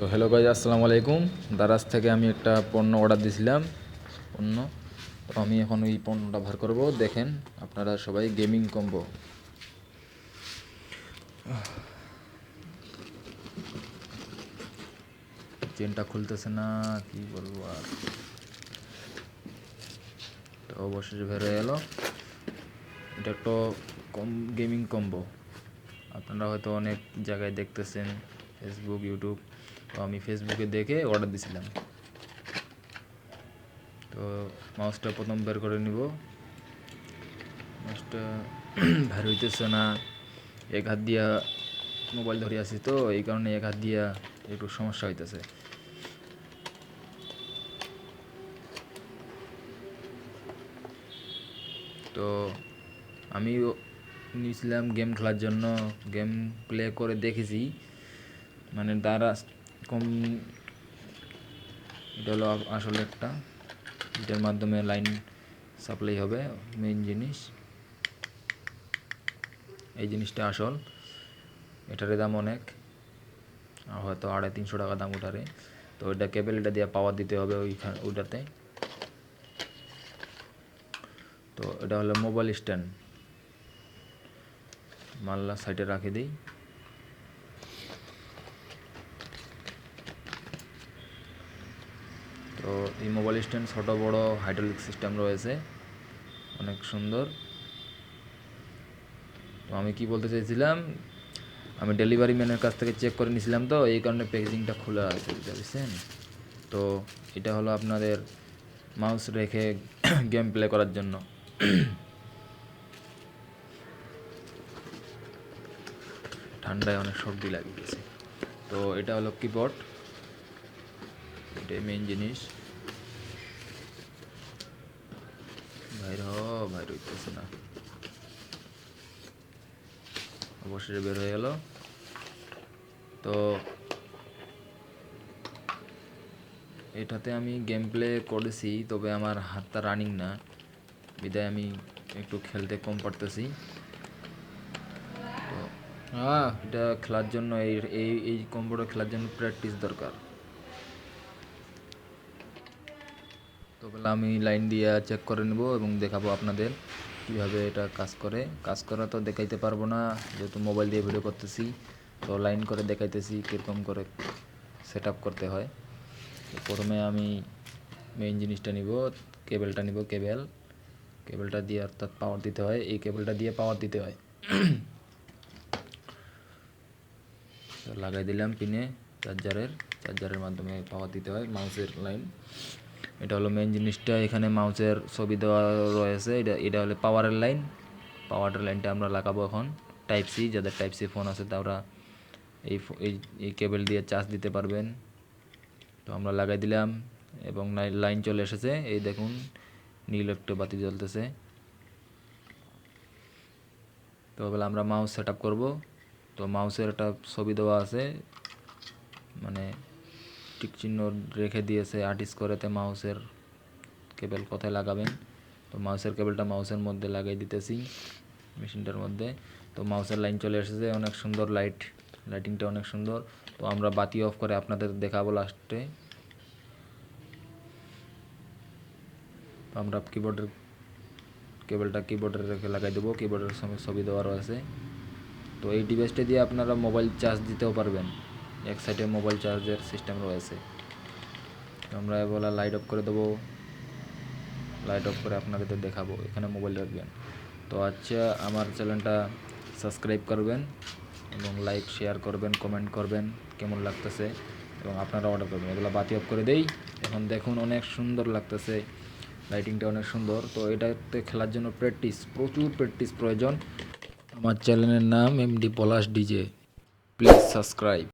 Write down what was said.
তো hello guys, আসসালামু আলাইকুম। দারাজ থেকে আমি একটা পণ্য অর্ডার দিয়েছিলাম। পণ্য তো আমি এখন এই পণ্যটা ভার করব। দেখেন আপনারা সবাই, গেমিং কম্বো। চেনটা খুলতেছে না, কি বলবো আর। তো অবশেষে বের হয়ে গেল। এটা একটা গেমিং কম্বো। আপনারা হয়তো অনেক জায়গায় দেখতেছেন, ফেসবুক, ইউটিউব। তো আমি ফেসবুকে দেখে অর্ডার দিয়েছিলাম। তো মাউসটা প্রথম বের করে নিব। মাউসটা বের হইতেছে না। এক হাত দিয়া মোবাইল ধরে আছি, তো এই কারণে এক হাত দিয়া একটু সমস্যা হইতেছে। তো আমি নিয়েছিলাম গেম খেলার জন্য। গেম প্লে করে দেখেছি, মানে দ্বারা কম। এটা হলো আসলে একটা, এটার মাধ্যমে লাইন সাপ্লাই হবে। মেইন জিনিস এই জিনিসটা আসল। এটার দাম অনেক, হয়তো 250-300 টাকা দাম ওটারে। তো এটা কেবেলটা দিয়ে পাওয়ার দিতে হবে ওইটাতে। তো এটা হলো মোবাইল স্ট্যান্ড। মাল্লা সাইডে রাখে দিই। তো এই মোবাইল স্ট্যান্ড ছোট বড় হাইড্রোলিক সিস্টেম রয়েছে, অনেক সুন্দর। তো আমি কি বলতে চাইছিলাম, আমি ডেলিভারি ম্যানের কাছ থেকে চেক করে নিয়েছিলাম, তো এই কারণে প্যাকেজিংটা খোলা আছে, বুঝছেন। তো এটা হলো আপনাদের মাউস রেখে গেম প্লে করার জন্য। ঠান্ডায় অনেক সর্দি লাগে গেছে। তো এটা হলো কিবোর্ড, এটাই মেইন জিনিস। বাইর হইতেছে না, অবশেষে বের হয়ে গেল। তো এটাতে আমি গেম প্লে করেছি, তবে আমার হাতটা রানিং না, বিদায় আমি একটু খেলতে কম পারতেছি। তো এটা খেলার জন্য এই এই এই কম্পিউটার খেলার জন্য প্র্যাকটিস দরকার। তো বলে আমি লাইন দিয়ে চেক করে নেব এবং দেখাবো আপনাদের কীভাবে এটা কাজ করে। কাজ করা তো দেখাইতে পারবো না, যেহেতু মোবাইল দিয়ে ভিডিও করতেছি। তো লাইন করে দেখাইতেছি কীরকম করে সেট আপ করতে হয়। তো প্রথমে আমি মেইন জিনিসটা নিব, কেবেলটা নিব। কেবেলটা দিয়ে অর্থাৎ পাওয়ার দিতে হয়, এই কেবেলটা দিয়ে পাওয়ার দিতে হয়। তো লাগাই দিলাম পিনে, চার্জারের মাধ্যমে পাওয়ার দিতে হয় মাউসের লাইন। এটা হলো মেইন জিনিসটা। এখানে মাউসের ছবি দেওয়া রয়েছে। এটা হলো পাওয়ারের লাইন। পাওয়ারের লাইনটা আমরা লাগাবো এখন টাইপ সি। যাদের টাইপ সি ফোন আছে তারা এই কেবল দিয়ে চার্জ দিতে পারবেন। তো আমরা লাগাই দিলাম এবং লাইন চলে এসেছে। এই দেখুন, নীল একটা বাতি জ্বলতেছে। তো বলে আমরা মাউস সেট আপ করবো। তো মাউসের একটা ছবি দেওয়া আছে, মানে টিক চিহ্ন রেখে দিয়েছে আর্টিস্ট করেতে মাউসের কেবল কোথায় লাগাবেন। তো মাউসের কেবলটা মাউসের মধ্যে লাগাই দিতেছি, মেশিনটার মধ্যে। তো মাউসের লাইন চলে এসেছে, অনেক সুন্দর লাইটিংটা অনেক সুন্দর। তো আমরা বাতি অফ করে আপনাদের দেখাবো লাস্টে। তো আমরা কেবলটা কিবোর্ডের রেখে লাগাই দেবো, কিবোর্ডের সঙ্গে ছবি দেওয়া রয়েছে। তো এই ডিভাইসটা দিয়ে আপনারা মোবাইল চার্জ দিতেও পারবেন, এক সাইডে মোবাইল চার্জের সিস্টেম রয়েছে। আমরা এবার লাইট অফ করে দেবো। লাইট অফ করে আপনাদের দেখাবো, এখানে মোবাইল রাখবেন। তো আচ্ছা, আমার চ্যানেলটা সাবস্ক্রাইব করবেন এবং লাইক শেয়ার করবেন, কমেন্ট করবেন কেমন লাগতেছে, এবং আপনারা অর্ডার করবেন। এগুলো বাতি অফ করে দেই। এখন দেখুন অনেক সুন্দর লাগতেছে, লাইটিংটা অনেক সুন্দর। তো এটাতে খেলার জন্য প্রচুর প্র্যাকটিস প্রয়োজন। আমার চ্যানেলের নাম MD Palash DJ. Please subscribe.